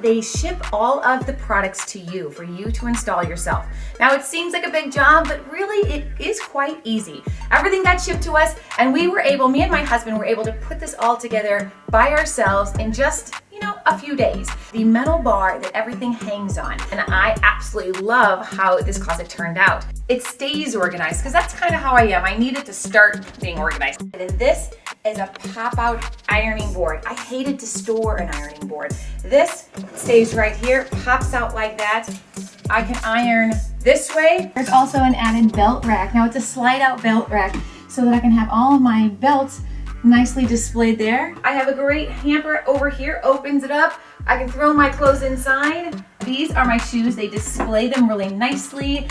they ship all of the products to you for you to install yourself. Now it seems like a big job, but really it is quite easy. Everything got shipped to us and we were able, me and my husband were able to put this all together by ourselves in just, a few days. The metal bar that everything hangs on, and I absolutely love how this closet turned out. It stays organized because that's kind of how I am. I needed to start being organized. And then this is a pop-out ironing board. I hated to store an ironing board. This stays right here, pops out like that. I can iron this way. There's also an added belt rack. Now it's a slide-out belt rack so that I can have all of my belts nicely displayed there. I have a great hamper over here, opens it up. I can throw my clothes inside. These are my shoes. They display them really nicely.